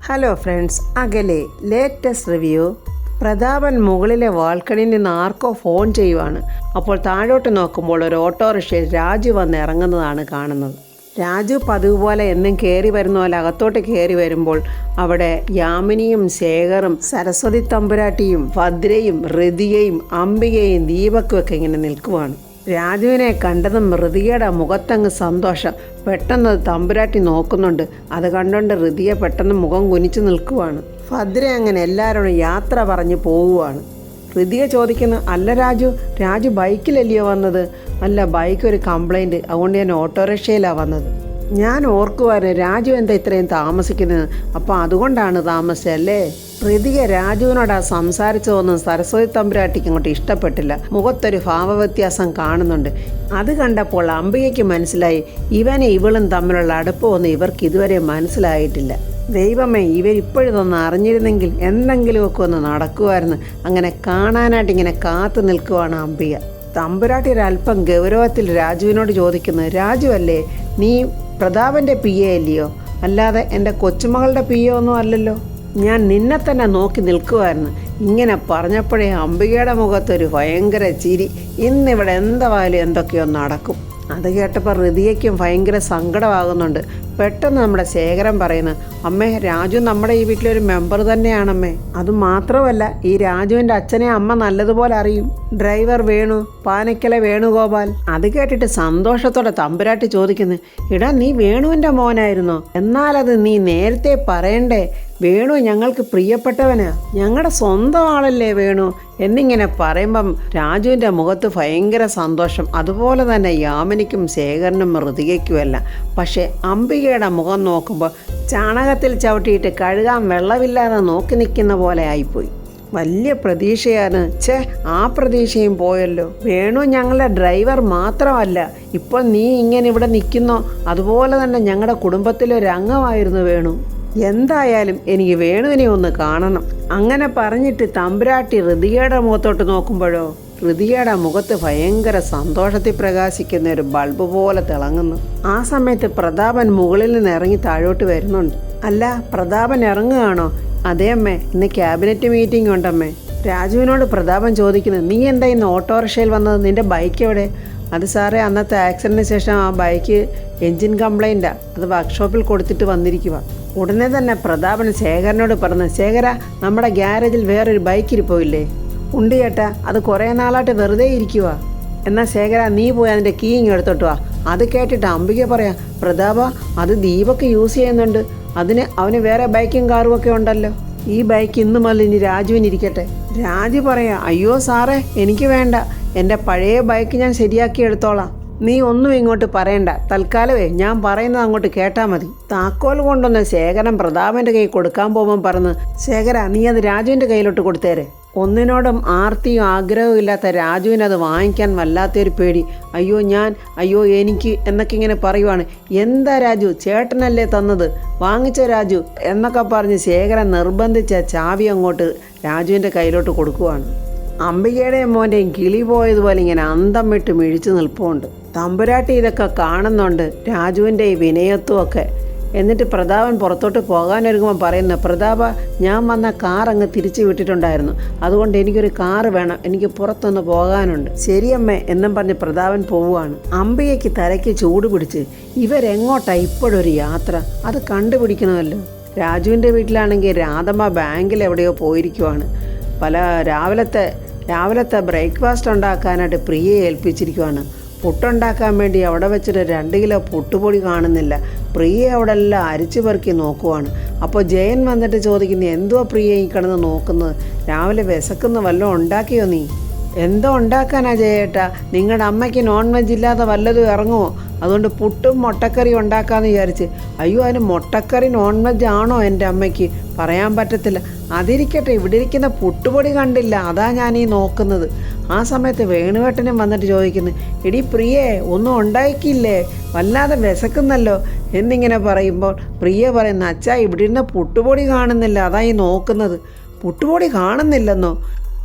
Hello friends, അകലെ latest review. Prathapan മുകളിലെ വാൾക്കണിയിൽ നിന്ന് ആർക്കോ ഫോൺ ചെയ്യുവാണ്. അപ്പോൾ താഴോട്ട് നോക്കുമ്പോൾ ഒരു ഓട്ടോറിക്ഷയിൽ രാജു വന്ന് ഇറങ്ങുന്നതാണ് കാണുന്നത്. രാജു പതിവ് പോലെ എന്നും കയറി വരുന്ന പോലെ അകത്തോട്ട് കയറി വരുമ്പോൾ അവിടെ യാമിനിയും ശേഖറും സരസ്വതി തമ്പുരാട്ടിയും ഭദ്രയും ഋതികയും അംബികയും ദീപക്കും ഒക്കെ ഇങ്ങനെ നിൽക്കുവാണ്. രാജുവിനെ കണ്ടതും ഋതികയുടെ മുഖത്തങ്ങ് സന്തോഷം. പെട്ടെന്ന് തമ്പുരാട്ടി നോക്കുന്നുണ്ട്. അത് കണ്ടുകൊണ്ട് ഋതിക പെട്ടെന്ന് മുഖം കുനിച്ചു നിൽക്കുവാണ്. ഭദ്ര അങ്ങനെ എല്ലാവരോടും യാത്ര പറഞ്ഞ് പോവുകയാണ്. ഋതിക ചോദിക്കുന്നു, അല്ല രാജു ബൈക്കിലല്ലയോ വന്നത്? അല്ല, ബൈക്ക് ഒരു കംപ്ലൈൻറ്റ്, അതുകൊണ്ട് ഞാൻ ഓട്ടോറിക്ഷയിലാണ് വന്നത്. ഞാൻ ഓർക്കുവായിരുന്നു രാജു എന്താ ഇത്രയും താമസിക്കുന്നത്, അപ്പോൾ അതുകൊണ്ടാണ് താമസിച്ചല്ലേ. ഋതിക രാജുവിനോട് സംസാരിച്ചതൊന്നും സരസ്വതി തമ്പുരാട്ടിക്ക് അങ്ങോട്ട് ഇഷ്ടപ്പെട്ടില്ല. മുഖത്തൊരു ഭാവവ്യത്യാസം കാണുന്നുണ്ട്. അത് കണ്ടപ്പോൾ അംബികയ്ക്ക് മനസ്സിലായി ഇവനെ ഇവളും തമ്മിലുള്ള അടുപ്പമൊന്നും ഇവർക്ക് ഇതുവരെ മനസ്സിലായിട്ടില്ല. ദൈവമേ, ഇവരിപ്പോഴൊന്ന് അറിഞ്ഞിരുന്നെങ്കിൽ എന്തെങ്കിലുമൊക്കെ ഒന്ന് നടക്കുമായിരുന്നു. അങ്ങനെ കാണാനായിട്ട് ഇങ്ങനെ കാത്തു നിൽക്കുവാണ് അംബിക. തമ്പുരാട്ടി ഒരല്പം ഗൗരവത്തിൽ രാജുവിനോട് ചോദിക്കുന്നു, രാജു അല്ലേ നീ പ്രതാപൻ്റെ PA അല്ലയോ? അല്ലാതെ എൻ്റെ കൊച്ചുമകളുടെ PA ഒന്നും അല്ലല്ലോ. ഞാൻ നിന്നെ തന്നെ നോക്കി നിൽക്കുമായിരുന്നു. ഇങ്ങനെ പറഞ്ഞപ്പോഴേ അംബികയുടെ മുഖത്തൊരു ഭയങ്കര ചിരി. ഇന്നിവിടെ എന്തായാലും എന്തൊക്കെയോ നടക്കും. അത് കേട്ടപ്പോൾ ഋതികയ്ക്കും ഭയങ്കര സങ്കടമാകുന്നുണ്ട്. പെട്ടെന്ന് നമ്മുടെ ശേഖരൻ പറയുന്നു, അമ്മേ, രാജു നമ്മുടെ ഈ വീട്ടിലൊരു മെമ്പർ തന്നെയാണമ്മേ. അതുമാത്രമല്ല, ഈ രാജുവിൻ്റെ അച്ഛനെ അമ്മ നല്ലതുപോലെ അറിയും. ഡ്രൈവർ വേണു, പാനക്കലെ വേണുഗോപാൽ. അത് കേട്ടിട്ട് സന്തോഷത്തോടെ തമ്പുരാട്ടി ചോദിക്കുന്നു, ഇടാ നീ വേണുവിൻ്റെ മോനായിരുന്നോ? എന്നാലത് നീ നേരത്തെ പറയണ്ടേ. വേണു ഞങ്ങൾക്ക് പ്രിയപ്പെട്ടവനാ, ഞങ്ങളുടെ സ്വന്തം ആളല്ലേ വേണു എന്നിങ്ങനെ പറയുമ്പം രാജുവിൻ്റെ മുഖത്ത് ഭയങ്കര സന്തോഷം. അതുപോലെ തന്നെ യാമിനിക്കും ശേഖരനും ഋതികയ്ക്കുമല്ല. പക്ഷേ അംബികയുടെ മുഖം നോക്കുമ്പോൾ ചാണകത്തിൽ ചവിട്ടിയിട്ട് കഴുകാൻ വെള്ളമില്ലാതെ നോക്കി നിൽക്കുന്ന പോലെ ആയിപ്പോയി. വലിയ പ്രതീക്ഷയാണ്. ആ പ്രതീക്ഷയും പോയല്ലോ. വേണു ഞങ്ങളുടെ ഡ്രൈവർ മാത്രമല്ല, ഇപ്പോൾ നീ ഇങ്ങനെ ഇവിടെ നിൽക്കുന്നോ അതുപോലെ തന്നെ ഞങ്ങളുടെ കുടുംബത്തിലൊരു അംഗമായിരുന്നു വേണു. എന്തായാലും എനിക്ക് വേണുവിനെ ഒന്ന് കാണണം. അങ്ങനെ പറഞ്ഞിട്ട് തമ്പുരാട്ടി ഋതികയുടെ മുഖത്തോട്ട് നോക്കുമ്പോഴോ ഋതികയുടെ മുഖത്ത് ഭയങ്കര സന്തോഷത്തിൽ പ്രകാശിക്കുന്ന ഒരു ബൾബ് പോലെ തിളങ്ങുന്നു. ആ സമയത്ത് പ്രതാപൻ മുകളിൽ നിന്ന് ഇറങ്ങി താഴോട്ട് വരുന്നുണ്ട്. അല്ല, പ്രതാപൻ ഇറങ്ങുകയാണോ? അതേ അമ്മേ, ഇന്ന് ക്യാബിനറ്റ് മീറ്റിംഗ് ഉണ്ടമ്മേ. രാജുവിനോട് പ്രതാപൻ ചോദിക്കുന്നു, നീ എന്താ ഇന്ന് ഓട്ടോറിക്ഷയിൽ വന്നത്? നിന്റെ ബൈക്ക് എവിടെ? അത് സാറേ, അന്നത്തെ ആക്സിഡൻറ്റിന് ശേഷം ആ ബൈക്ക് എൻജിൻ കംപ്ലൈൻറ്റാണ്, അത് വർക്ക്ഷോപ്പിൽ കൊടുത്തിട്ട് വന്നിരിക്കുക. ഉടനെ തന്നെ പ്രതാപൻ ശേഖരനോട് പറഞ്ഞു, ശേഖര, നമ്മുടെ ഗ്യാരേജിൽ വേറൊരു ബൈക്ക് ഇരിപ്പോയില്ലേ? ഉണ്ട് ചേട്ടാ, അത് കുറേ നാളായിട്ട് വെറുതെ ഇരിക്കുക. എന്നാൽ ശേഖര, നീ പോയി അതിൻ്റെ കീ ഇങ്ങ് എടുത്തോട്ട് വാ. അത് കേട്ടിട്ട് അംബിക പറയാം, പ്രതാപ, അത് ദീപക്ക് യൂസ് ചെയ്യുന്നുണ്ട്, അവന് വേറെ ബൈക്കും കാറും ഒക്കെ ഉണ്ടല്ലോ. ഈ ബൈക്ക് ഇന്ന് മുതൽ ഇനി രാജുവിനിരിക്കട്ടെ. രാജു പറയാം, അയ്യോ സാറേ, എനിക്ക് വേണ്ട, എൻ്റെ പഴയ ബൈക്ക് ഞാൻ ശരിയാക്കി എടുത്തോളാം. നീ ഒന്നും ഇങ്ങോട്ട് പറയണ്ട, തൽക്കാലമേ ഞാൻ പറയുന്നത് അങ്ങോട്ട് കേട്ടാൽ മതി. താക്കോൽ കൊണ്ടൊന്ന് ശേഖരൻ പ്രതാപൻ്റെ കൈ കൊടുക്കാൻ പോകുമ്പോൾ പറഞ്ഞു, ശേഖര, നീ അത് രാജുവിൻ്റെ കയ്യിലോട്ട് കൊടുത്തേരെ. ഒന്നിനോടും ആർത്തിയും ആഗ്രഹവും ഇല്ലാത്ത രാജുവിനത് വാങ്ങിക്കാൻ വല്ലാത്തൊരു പേടി. അയ്യോ എനിക്ക് എന്നൊക്കെ ഇങ്ങനെ പറയുവാണ്. എന്താ രാജു, ചേട്ടനല്ലേ തന്നത്, വാങ്ങിച്ച രാജു എന്നൊക്കെ പറഞ്ഞ് ശേഖരൻ നിർബന്ധിച്ച ചാവി അങ്ങോട്ട് രാജുവിൻ്റെ കയ്യിലോട്ട് കൊടുക്കുവാണ്. അംബികയുടെയും മോൻ്റെയും കിളി പോയതുപോലെ ഇങ്ങനെ അന്തം വിട്ട് മിഴിച്ചു നിൽപ്പുണ്ട്. തമ്പുരാട്ടി ഇതൊക്കെ കാണുന്നുണ്ട്, രാജുവിൻ്റെ ഈ വിനയത്വമൊക്കെ. എന്നിട്ട് പ്രതാപൻ പുറത്തോട്ട് പോകാനൊരുങ്ങുമ്പോൾ പറയുന്നു, പ്രതാപ, ഞാൻ വന്ന കാർ അങ്ങ് തിരിച്ചു വിട്ടിട്ടുണ്ടായിരുന്നു, അതുകൊണ്ട് എനിക്കൊരു കാറ് വേണം, എനിക്ക് പുറത്തൊന്ന് പോകാനുണ്ട്. ശരിയമ്മേ എന്നും പറഞ്ഞ് പ്രതാപൻ പോവുകയാണ്. അംബികയ്ക്ക് തലയ്ക്ക് ചൂട് പിടിച്ച് ഇവരെങ്ങോട്ടാണ് ഇപ്പോഴൊരു യാത്ര, അത് കണ്ടുപിടിക്കണമല്ലോ. രാജുവിൻ്റെ വീട്ടിലാണെങ്കിൽ രാധമ്മ ബാങ്കിൽ എവിടെയോ പോയിരിക്കുവാണ്. രാവിലത്തെ ബ്രേക്ക്ഫാസ്റ്റ് ഉണ്ടാക്കാനായിട്ട് പ്രിയയെ ഏൽപ്പിച്ചിരിക്കുവാണ്. പുട്ടുണ്ടാക്കാൻ വേണ്ടി അവിടെ വെച്ചിട്ട് 2 കിലോ പുട്ടുപൊടി കാണുന്നില്ല. പ്രിയ അവിടെ എല്ലാം അരിച്ചു പെറുക്കി നോക്കുവാണ്. അപ്പോൾ ജയൻ വന്നിട്ട് ചോദിക്കുന്നു, എന്തുവാ പ്രിയ ഈ കിടന്ന് നോക്കുന്നത്? രാവിലെ വിശക്കുന്ന വല്ലതും ഉണ്ടാക്കിയോ നീ? എന്തോ ഉണ്ടാക്കാനാ ജയേട്ടാ, നിങ്ങളുടെ അമ്മയ്ക്ക് നോൺ വെജ് ഇല്ലാതെ വല്ലതും ഇറങ്ങുമോ? അതുകൊണ്ട് പുട്ടും മുട്ടക്കറി ഉണ്ടാക്കാമെന്ന് വിചാരിച്ച്. അയ്യോ, അതിന് മുട്ടക്കറി നോൺ വെജ് ആണോ എൻ്റെ അമ്മയ്ക്ക്? പറയാൻ പറ്റത്തില്ല. അതിരിക്കട്ടെ, ഇവിടെ ഇരിക്കുന്ന പുട്ടുപൊടി കണ്ടില്ല, അതാ ഞാനീ നോക്കുന്നത്. ആ സമയത്ത് വേണുവേട്ടനും വന്നിട്ട് ചോദിക്കുന്നു, എടി പ്രിയേ, ഒന്നും ഉണ്ടാക്കിയില്ലേ? വല്ലാതെ വിശക്കുന്നല്ലോ എന്നിങ്ങനെ പറയുമ്പോൾ പ്രിയ പറയുന്ന, അച്ഛാ, ഇവിടെ ഇരുന്ന പുട്ടുപൊടി കാണുന്നില്ല, അതാ ഈ നോക്കുന്നത്. പുട്ടുപൊടി കാണുന്നില്ലെന്നോ?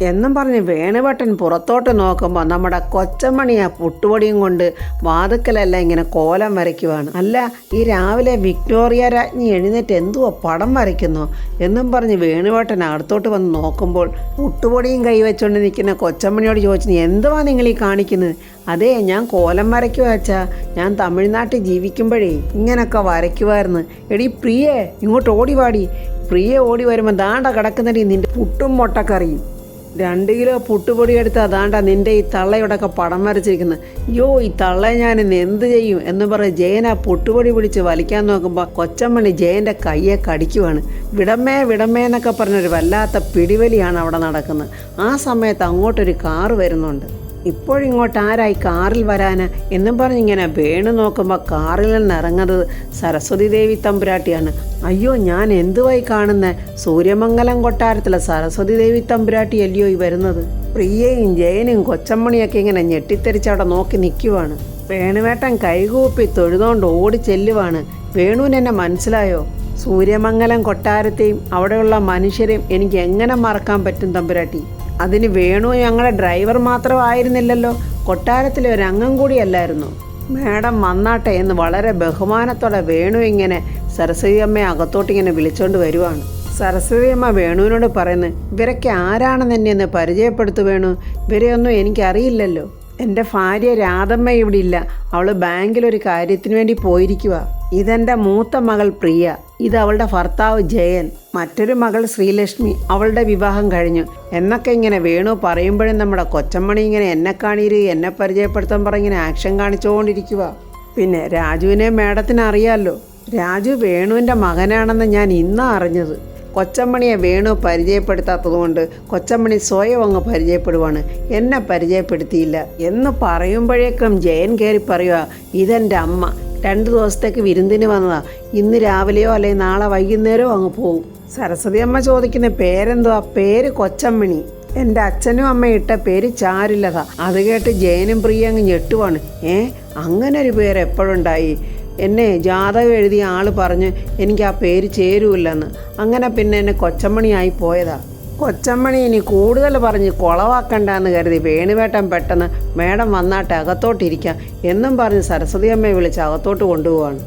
എന്നും പറഞ്ഞ് വേണുവട്ടൻ പുറത്തോട്ട് നോക്കുമ്പോൾ നമ്മുടെ കൊച്ചമണി ആ പുട്ടുപൊടിയും കൊണ്ട് വാതുക്കലെല്ലാം ഇങ്ങനെ കോലം വരയ്ക്കുവാണ്. അല്ല, ഈ രാവിലെ വിക്ടോറിയ രാജ്ഞി എഴുന്നേറ്റ് എന്തുവാ പടം വരയ്ക്കുന്നു എന്നും പറഞ്ഞ് വേണുവട്ടൻ അടുത്തോട്ട് വന്ന് നോക്കുമ്പോൾ പുട്ടുപൊടിയും കൈവച്ചുകൊണ്ട് നിൽക്കുന്ന കൊച്ചമ്മണിയോട് ചോദിച്ചു, എന്തുവാ നിങ്ങൾ ഈ കാണിക്കുന്നത്? അതെ, ഞാൻ കോലം വരയ്ക്കുക വെച്ചാ, ഞാൻ തമിഴ്നാട്ടിൽ ജീവിക്കുമ്പോഴേ ഇങ്ങനൊക്കെ വരയ്ക്കുമായിരുന്നു. എടീ പ്രിയേ, ഇങ്ങോട്ട് ഓടി വാടി. പ്രിയ ഓടി വരുമ്പോൾ ദാണ്ട കിടക്കുന്നടി നിൻ്റെ പുട്ടും മുട്ടക്കറിയും. 2 കിലോ പുട്ടുപൊടി എടുത്ത് അതാണ്ട നിൻ്റെ ഈ തള്ളയോടൊക്കെ പടം വരച്ചിരിക്കുന്നത്. അയ്യോ, ഈ തള്ളയെ ഞാൻ ഇന്ന് എന്ത് ചെയ്യും എന്ന് പറഞ്ഞ് ജയൻ ആ പുട്ടുപൊടി പിടിച്ച് വലിക്കാൻ നോക്കുമ്പോൾ കൊച്ചമ്മണി ജയൻ്റെ കയ്യെ കടിക്കുവാണ്. വിടമേ വിടമേ എന്നൊക്കെ പറഞ്ഞൊരു വല്ലാത്ത പിടിവലിയാണ് അവിടെ നടക്കുന്നത്. ആ സമയത്ത് അങ്ങോട്ടൊരു കാറ് വരുന്നുണ്ട്. ഇപ്പോഴിങ്ങോട്ട് ആരായി കാറിൽ വരാന് എന്നും പറഞ്ഞിങ്ങനെ വേണു നോക്കുമ്പോൾ കാറിൽ നിന്ന് ഇറങ്ങുന്നത് സരസ്വതി ദേവി തമ്പുരാട്ടിയാണ്. അയ്യോ, ഞാൻ എന്തുവായി കാണുന്നത്? സൂര്യമംഗലം കൊട്ടാരത്തിലെ സരസ്വതി ദേവി തമ്പുരാട്ടി അല്ലയോ ഈ വരുന്നത്? പ്രിയയും ജയനും കൊച്ചമ്മണിയൊക്കെ ഇങ്ങനെ ഞെട്ടിത്തെറിച്ച് അവിടെ നോക്കി നിൽക്കുവാണ്. വേണുവേട്ടൻ കൈകൂപ്പി തൊഴുതുകൊണ്ട് ഓടി ചെല്ലുവാണ്. വേണുവിന് എന്നെ മനസ്സിലായോ? സൂര്യമംഗലം കൊട്ടാരത്തെയും അവിടെയുള്ള മനുഷ്യരെയും എനിക്ക് എങ്ങനെ മറക്കാൻ പറ്റും തമ്പുരാട്ടി? അതിന് വേണു ഞങ്ങളുടെ ഡ്രൈവർ മാത്രമായിരുന്നില്ലല്ലോ, കൊട്ടാരത്തിലെ ഒരു അംഗം കൂടിയല്ലായിരുന്നു. മേഡം വന്നാട്ടെ എന്ന് വളരെ ബഹുമാനത്തോടെ വേണു ഇങ്ങനെ സരസ്വതി അമ്മയെ അകത്തോട്ടിങ്ങനെ വിളിച്ചോണ്ട് വരുവാണ്. സരസ്വതി അമ്മ വേണുവിനോട് പറയുന്നത്, ഇവരൊക്കെ ആരാണെന്ന് എന്നെ ഒന്ന് പരിചയപ്പെടുത്തു വേണു, ഇവരെയൊന്നും എനിക്കറിയില്ലല്ലോ. എൻ്റെ ഭാര്യ രാധമ്മ ഇവിടെ ഇല്ല, അവൾ ബാങ്കിലൊരു കാര്യത്തിന് വേണ്ടി പോയിരിക്കുക. ഇതെൻ്റെ മൂത്ത മകൾ പ്രിയ, ഇത് അവളുടെ ഭർത്താവ് ജയൻ, മറ്റൊരു മകൾ ശ്രീലക്ഷ്മി, അവളുടെ വിവാഹം കഴിഞ്ഞു എന്നൊക്കെ ഇങ്ങനെ വേണു പറയുമ്പോഴും നമ്മുടെ കൊച്ചമ്മണി ഇങ്ങനെ എന്നെ കാണീര് എന്നെ പരിചയപ്പെടുത്താൻ പറഞ്ഞിങ്ങനെ ആക്ഷൻ കാണിച്ചുകൊണ്ടിരിക്കുക. പിന്നെ രാജുവിനെ മേഡത്തിന് അറിയാമല്ലോ, രാജു വേണുവിൻ്റെ മകനാണെന്ന് ഞാൻ ഇന്നാ അറിഞ്ഞത്. കൊച്ചമ്മണിയെ വേണു പരിചയപ്പെടുത്താത്തതുകൊണ്ട് കൊച്ചമ്മണി സ്വയം അങ്ങ് പരിചയപ്പെടുവാണ്, എന്നെ പരിചയപ്പെടുത്തിയില്ല എന്ന് പറയുമ്പോഴേക്കും ജയൻ കയറി പറയുക, ഇതെൻ്റെ അമ്മ, 2 ദിവസത്തേക്ക് വിരുന്നിന് വന്നതാ, ഇന്ന് രാവിലെയോ അല്ലെങ്കിൽ നാളെ വൈകുന്നേരമോ അങ്ങ് പോകും. സരസ്വതി അമ്മ ചോദിക്കുന്ന പേരെന്തുവാ? പേര് കൊച്ചമ്മണി. എൻ്റെ അച്ഛനും അമ്മയും ഇട്ട പേര് ചാരുലത. അത് കേട്ട് ജയനും പ്രിയ അങ്ങ് ഞെട്ടുവാണ്. അങ്ങനെ ഒരു പേര് എപ്പോഴുണ്ടായി? എന്നെ ജാതകം എഴുതിയ ആൾ പറഞ്ഞ് എനിക്ക് ആ പേര് ചേരൂല്ലെന്ന്. അങ്ങനെ പിന്നെ എന്നെ കൊച്ചമ്മണിയായി പോയതാ. കൊച്ചമ്മണി ഇനി കൂടുതൽ പറഞ്ഞ് കുളവാക്കണ്ടെന്ന് കരുതി വേണുവേട്ടൻ പെട്ടെന്ന് മേഡം വന്നാട്ടെ അകത്തോട്ടിരിക്കാം എന്നും പറഞ്ഞ് സരസ്വതി അമ്മയെ വിളിച്ച് അകത്തോട്ട് കൊണ്ടുപോവാണ്.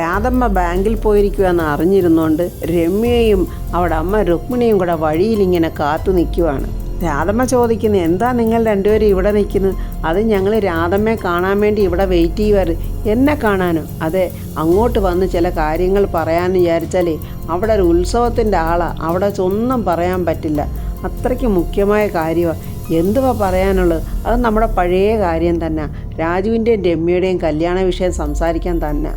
രാധമ്മ ബാങ്കിൽ പോയിരിക്കുകയെന്ന് അറിഞ്ഞിരുന്നുകൊണ്ട് രമ്യയും അവിടെ അമ്മ രുക്മിണിയും കൂടെ വഴിയിലിങ്ങനെ കാത്തു നിൽക്കുവാണ്. രാധമ്മ ചോദിക്കുന്നു, എന്താ നിങ്ങൾ രണ്ടുപേരും ഇവിടെ നിൽക്കുന്നത്? അത് ഞങ്ങൾ രാധമ്മയെ കാണാൻ വേണ്ടി ഇവിടെ വെയിറ്റ് ചെയ്യുമായിരുന്നു. എന്നെ കാണാനോ? അതെ, അങ്ങോട്ട് വന്ന് ചില കാര്യങ്ങൾ പറയാമെന്ന് വിചാരിച്ചാലേ അവിടെ ഒരു ഉത്സവത്തിൻ്റെ ആളാണ്, അവിടെ ഒന്നും പറയാൻ പറ്റില്ല, അത്രയ്ക്ക് മുഖ്യമായ കാര്യമാണ്. എന്തുവാ പറയാനുള്ളത്? അത് നമ്മുടെ പഴയ കാര്യം തന്നെ, രാജുവിൻ്റെയും രമ്യയുടെയും കല്യാണ വിഷയം സംസാരിക്കാൻ തന്നെ.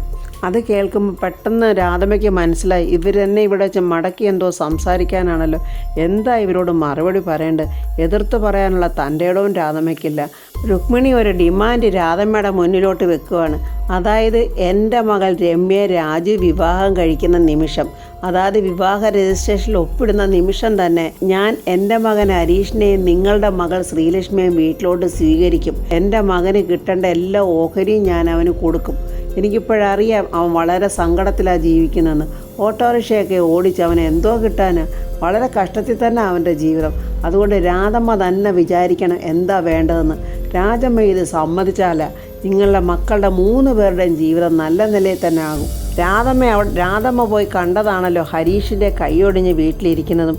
അത് കേൾക്കുമ്പോൾ പെട്ടെന്ന് രാധമ്മയ്ക്ക് മനസ്സിലായി, ഇവർ തന്നെ ഇവിടെ വെച്ച് മടക്കി എന്തോ സംസാരിക്കാനാണല്ലോ. എന്താ ഇവരോട് മറുപടി പറയേണ്ടത്? എതിർത്ത് പറയാനുള്ള തൻ്റെ ഇടവും രാധമ്മയ്ക്കില്ല. രുക്മിണി ഒരു ഡിമാൻഡ് രാധമ്മയുടെ മുന്നിലോട്ട് വെക്കുകയാണ്. അതായത് എൻ്റെ മകൾ രമ്യയെ രാജു വിവാഹം കഴിക്കുന്ന നിമിഷം, അതായത് വിവാഹ രജിസ്ട്രേഷനിൽ ഒപ്പിടുന്ന നിമിഷം തന്നെ ഞാൻ എൻ്റെ മകൻ ഹരീഷിനെയും നിങ്ങളുടെ മകൾ ശ്രീലക്ഷ്മിയെയും വീട്ടിലോട്ട് സ്വീകരിക്കും. എൻ്റെ മകന് കിട്ടേണ്ട എല്ലാ ഓഹരിയും ഞാൻ അവന് കൊടുക്കും. എനിക്കിപ്പോഴറിയാം അവൻ വളരെ സങ്കടത്തിലാണ് ജീവിക്കുന്നതെന്ന്. ഓട്ടോറിക്ഷയൊക്കെ ഓടിച്ച് അവന് എന്തോ കിട്ടാന്, വളരെ കഷ്ടത്തിൽ തന്നെ അവൻ്റെ ജീവിതം. അതുകൊണ്ട് രാധമ്മ തന്നെ വിചാരിക്കണം എന്താ വേണ്ടതെന്ന്. രാജമ്മ ഇത് സമ്മതിച്ചാല നിങ്ങളുടെ മക്കളുടെ 3 പേരുടെയും ജീവിതം നല്ല നിലയിൽ തന്നെ ആകും. രാധമ്മ പോയി കണ്ടതാണല്ലോ ഹരീഷിൻ്റെ കൈയൊടിഞ്ഞ് വീട്ടിലിരിക്കുന്നതും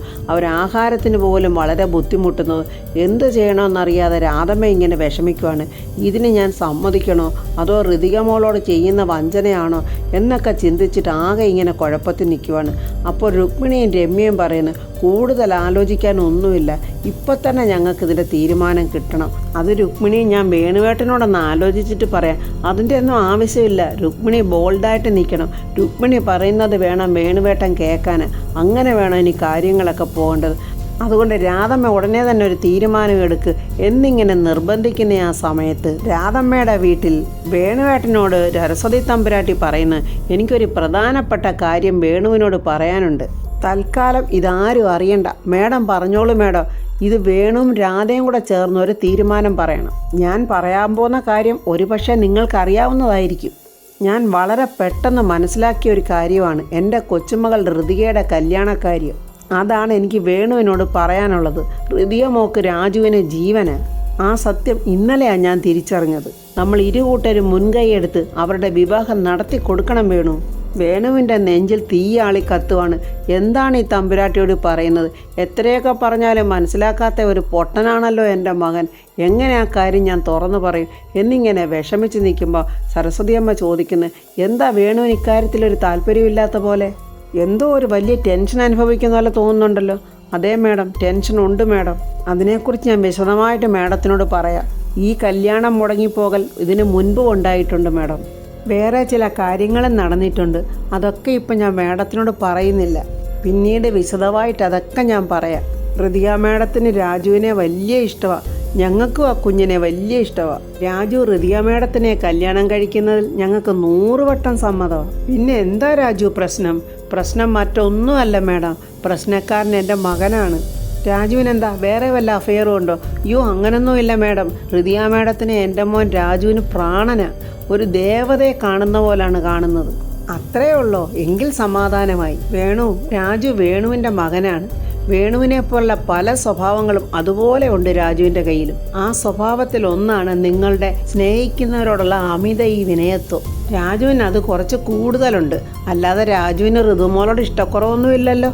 ആഹാരത്തിന് പോലും വളരെ ബുദ്ധിമുട്ടുന്നതും. എന്ത് ചെയ്യണമെന്നറിയാതെ രാധമ്മ ഇങ്ങനെ വിഷമിക്കുവാണ്. ഇതിന് ഞാൻ സമ്മതിക്കണോ അതോ ഋതിക മോളോട് ചെയ്യുന്ന വഞ്ചനയാണോ എന്നൊക്കെ ചിന്തിച്ചിട്ട് ആകെ ഇങ്ങനെ കുഴപ്പത്തിൽ നിൽക്കുവാണ്. അപ്പോൾ രുക്മിണിയും രമ്യയും പറയുന്നു, കൂടുതൽ ആലോചിക്കാനൊന്നുമില്ല, ഇപ്പം തന്നെ ഞങ്ങൾക്ക് ഇതിൻ്റെ തീരുമാനം കിട്ടണം. അത് രുക്മിണിയും ഞാൻ വേണുവേട്ടനോടൊന്ന് ആലോചിച്ചിട്ട് പറയാം, അതിൻ്റെ ഒന്നും ആവശ്യമില്ല. രുക്മിണി ബോൾഡായിട്ട് നിൽക്കണം, രുക്മിണി പറയുന്നത് വേണം വേണുവേട്ടൻ കേൾക്കാൻ, അങ്ങനെ വേണം ഇനി കാര്യങ്ങളൊക്കെ പോകേണ്ടത്. അതുകൊണ്ട് രാധമ്മ ഉടനെ തന്നെ ഒരു തീരുമാനം എടുക്ക് എന്നിങ്ങനെ നിർബന്ധിക്കുന്ന ആ സമയത്ത് രാധമ്മയുടെ വീട്ടിൽ വേണുവേട്ടനോട് സരസ്വതി തമ്പുരാട്ടി പറയുന്നു, എനിക്കൊരു പ്രധാനപ്പെട്ട കാര്യം വേണുവിനോട് പറയാനുണ്ട്. തൽക്കാലം ഇതാരും അറിയണ്ട, മേഡം പറഞ്ഞോളൂ മേഡം, ഇത് വേണുവും രാധയും കൂടെ ചേർന്ന് ഒരു തീരുമാനം പറയണം. ഞാൻ പറയാൻ പോകുന്ന കാര്യം ഒരുപക്ഷെ നിങ്ങൾക്കറിയാവുന്നതായിരിക്കും. ഞാൻ വളരെ പെട്ടെന്ന് മനസ്സിലാക്കിയ ഒരു കാര്യമാണ് എൻ്റെ കൊച്ചുമകൾ ഋതികയുടെ കല്യാണക്കാര്യം. അതാണ് എനിക്ക് വേണുവിനോട് പറയാനുള്ളത്. ഹൃദയ മോക്ക് രാജുവിന് ജീവന്. ആ സത്യം ഇന്നലെയാണ് ഞാൻ തിരിച്ചറിഞ്ഞത്. നമ്മൾ ഇരുകൂട്ടരും മുൻകൈയെടുത്ത് അവരുടെ വിവാഹം നടത്തി കൊടുക്കണം വേണു. വേണുവിൻ്റെ നെഞ്ചിൽ തീയാളി കത്തുവാണ്. എന്താണ് ഈ തമ്പുരാട്ടിയോട് പറയുന്നത്? എത്രയൊക്കെ പറഞ്ഞാലും മനസ്സിലാക്കാത്ത ഒരു പൊട്ടനാണല്ലോ എൻ്റെ മകൻ. എങ്ങനെ ആ കാര്യം ഞാൻ തുറന്നു പറയും എന്നിങ്ങനെ വിഷമിച്ച് നിൽക്കുമ്പോൾ സരസ്വതിയമ്മ ചോദിക്കുന്നു, എന്താ വേണുവിന് ഇക്കാര്യത്തിലൊരു താല്പര്യമില്ലാത്ത പോലെ? എന്തോ ഒരു വലിയ ടെൻഷൻ അനുഭവിക്കുന്ന പോലെ തോന്നുന്നുണ്ടല്ലോ. അതേ മാഡം, ടെൻഷൻ ഉണ്ട് മാഡം. അതിനെക്കുറിച്ച് ഞാൻ വിശദമായിട്ട് മാഡത്തിനോട് പറയാം. ഈ കല്യാണം മുടങ്ങിപ്പോകൽ ഇതിന് മുൻപും ഉണ്ടായിട്ടുണ്ട് മാഡം. വേറെ ചില കാര്യങ്ങളും നടന്നിട്ടുണ്ട്. അതൊക്കെ ഇപ്പം ഞാൻ മാഡത്തിനോട് പറയുന്നില്ല. പിന്നീട് വിശദമായിട്ട് അതൊക്കെ ഞാൻ പറയാം. ഹൃദയ മാഡത്തിന് രാജുവിനെ വലിയ ഇഷ്ടമാണ്. ഞങ്ങൾക്കും ആ കുഞ്ഞിനെ വലിയ ഇഷ്ടമാണ്. രാജു ഹൃദയ മാഡത്തിനെ കല്യാണം കഴിക്കുന്നതിൽ ഞങ്ങൾക്ക് 100 വട്ടം സമ്മതമാണ്. പിന്നെ എന്താ രാജു പ്രശ്നം? പ്രശ്നം മറ്റൊന്നുമല്ല മാഡം. പ്രശ്നക്കാരൻ എൻ്റെ മകനാണ്. രാജുവിനെന്താ വേറെ വല്ല അഫെയറും ഉണ്ടോ? അയ്യോ, അങ്ങനൊന്നുമില്ല മാഡം. ഹൃദയ മാഡത്തിന് എൻ്റെ മോൻ രാജുവിന് പ്രാണനാ. ഒരു ദേവതയെ കാണുന്ന പോലാണ് കാണുന്നത്. അത്രേ ഉള്ളോ? എങ്കിൽ സമാധാനമായി. രാജു വേണുവിൻ്റെ മകനാണ്. വേണുവിനെ പോലുള്ള പല സ്വഭാവങ്ങളും അതുപോലെ ഉണ്ട് രാജുവിൻ്റെ കയ്യിലും. ആ സ്വഭാവത്തിൽ ഒന്നാണ് നിങ്ങളുടെ സ്നേഹിക്കുന്നവരോടുള്ള അമിത ഈ വിനയത്വം. രാജുവിന് അത് കുറച്ച് കൂടുതലുണ്ട്. അല്ലാതെ രാജുവിന് ഋതുമോളോട് ഇഷ്ടക്കുറവൊന്നുമില്ലല്ലോ.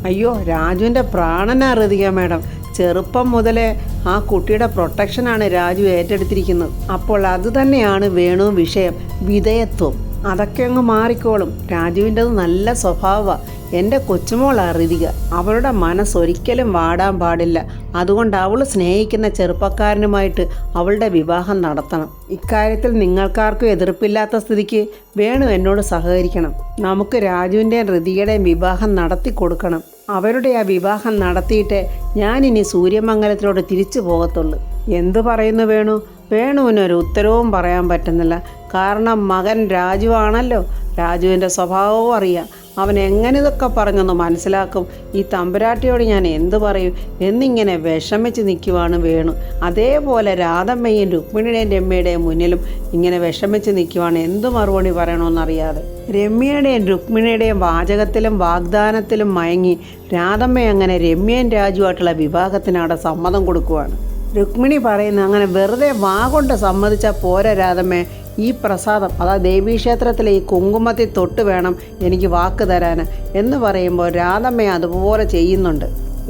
അയ്യോ, രാജുവിൻ്റെ പ്രാണനാ ഹൃദയ മാഡം. ചെറുപ്പം മുതലേ ആ കുട്ടിയുടെ പ്രൊട്ടക്ഷനാണ് രാജു ഏറ്റെടുത്തിരിക്കുന്നത്. അപ്പോൾ അത് തന്നെയാണ് വേണു വിഷയം, വിധേയത്വം. അതൊക്കെ അങ്ങ് മാറിക്കോളും. രാജുവിൻ്റെത് നല്ല സ്വഭാവമാണ്. എൻ്റെ കൊച്ചുമോളാണ് ഋതിക. അവളുടെ മനസ്സൊരിക്കലും വാടാൻ പാടില്ല. അതുകൊണ്ട് അവൾ സ്നേഹിക്കുന്ന ചെറുപ്പക്കാരനുമായിട്ട് അവളുടെ വിവാഹം നടത്തണം. ഇക്കാര്യത്തിൽ നിങ്ങൾക്കാർക്കും എതിർപ്പില്ലാത്ത സ്ഥിതിക്ക് വേണു എന്നോട് സഹകരിക്കണം. നമുക്ക് രാജുവിൻ്റെയും ഋതികയുടെയും വിവാഹം നടത്തി കൊടുക്കണം. അവരുടെ ആ വിവാഹം നടത്തിയിട്ട് ഞാനിനി സൂര്യമംഗലത്തിലോട്ട് തിരിച്ചു പോകത്തുള്ളൂ. എന്തു പറയുന്നു വേണു? വേണുവിനൊരു ഉത്തരവും പറയാൻ പറ്റുന്നില്ല. കാരണം മകൻ രാജു ആണല്ലോ. രാജുവിൻ്റെ സ്വഭാവവും അറിയാം. അവൻ എങ്ങനെ ഇതൊക്കെ പറഞ്ഞൊന്ന് മനസ്സിലാക്കും? ഈ തമ്പുരാട്ടിയോട് ഞാൻ എന്തു പറയും എന്നിങ്ങനെ വിഷമിച്ച് നിൽക്കുവാണ് വേണു. അതേപോലെ രാധമ്മയും രുക്മിണിയുടെയും രമ്യയുടെയും മുന്നിലും ഇങ്ങനെ വിഷമിച്ച് നിൽക്കുവാണ്. എന്തു മറുപടി പറയണമെന്നറിയാതെ. രമ്യയുടെയും രുക്മിണിയുടെയും വാചകത്തിലും വാഗ്ദാനത്തിലും മയങ്ങി രാധമ്മ അങ്ങനെ രമ്യയും രാജുവായിട്ടുള്ള വിവാഹത്തിന് അവിടെ സമ്മതം കൊടുക്കുവാണ്. രുക്മിണി പറയുന്ന അങ്ങനെ വെറുതെ കൊണ്ട് സമ്മതിച്ചാൽ പോരാ രാധമ്മേ. ഈ പ്രസാദം, അതാ ദേവീക്ഷേത്രത്തിലെ ഈ കുങ്കുമത്തിൽ തൊട്ട് വേണം എനിക്ക് വാക്ക് തരാൻ എന്ന് പറയുമ്പോൾ രാധമ്മ അതുപോലെ ചെയ്യുന്നുണ്ട്.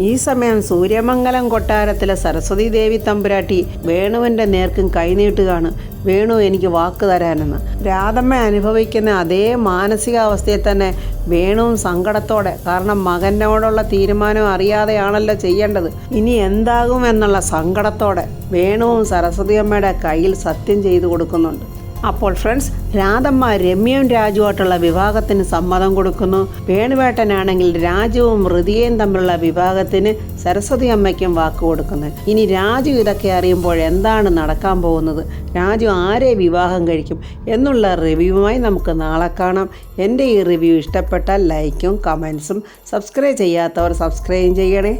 ഈ സമയം സൂര്യമംഗലം കൊട്ടാരത്തിലെ സരസ്വതി ദേവി തമ്പുരാട്ടി വേണുവിൻ്റെ നേർക്കും കൈനീട്ടുകയാണ്. വേണു എനിക്ക് വാക്ക് തരാനെന്ന്. രാധമ്മ അനുഭവിക്കുന്ന അതേ മാനസികാവസ്ഥയിൽ തന്നെ വേണുവും സങ്കടത്തോടെ, കാരണം മകനോടുള്ള തീരുമാനം അറിയാതെയാണല്ലോ ചെയ്യേണ്ടത്, ഇനി എന്താകും എന്നുള്ള സങ്കടത്തോടെ വേണുവും സരസ്വതി അമ്മയുടെ കയ്യിൽ സത്യം ചെയ്തു കൊടുക്കുന്നുണ്ട്. അപ്പോൾ ഫ്രണ്ട്സ്, രാധമ്മ രമ്യയും രാജുവായിട്ടുള്ള വിവാഹത്തിന് സമ്മതം കൊടുക്കുന്നു. വേണുവേട്ടനാണെങ്കിൽ രാജുവും ഹൃദയയും തമ്മിലുള്ള വിവാഹത്തിന് സരസ്വതി അമ്മയ്ക്കും വാക്ക് കൊടുക്കുന്നു. ഇനി രാജു ഇതൊക്കെ അറിയുമ്പോൾ എന്താണ് നടക്കാൻ പോകുന്നത്? രാജു ആരെ വിവാഹം കഴിക്കും എന്നുള്ള റിവ്യൂവുമായി നമുക്ക് നാളെ കാണാം. എൻ്റെ ഈ റിവ്യൂ ഇഷ്ടപ്പെട്ടാൽ ലൈക്കും കമൻസും, സബ്സ്ക്രൈബ് ചെയ്യാത്തവർ സബ്സ്ക്രൈബ് ചെയ്യണേ.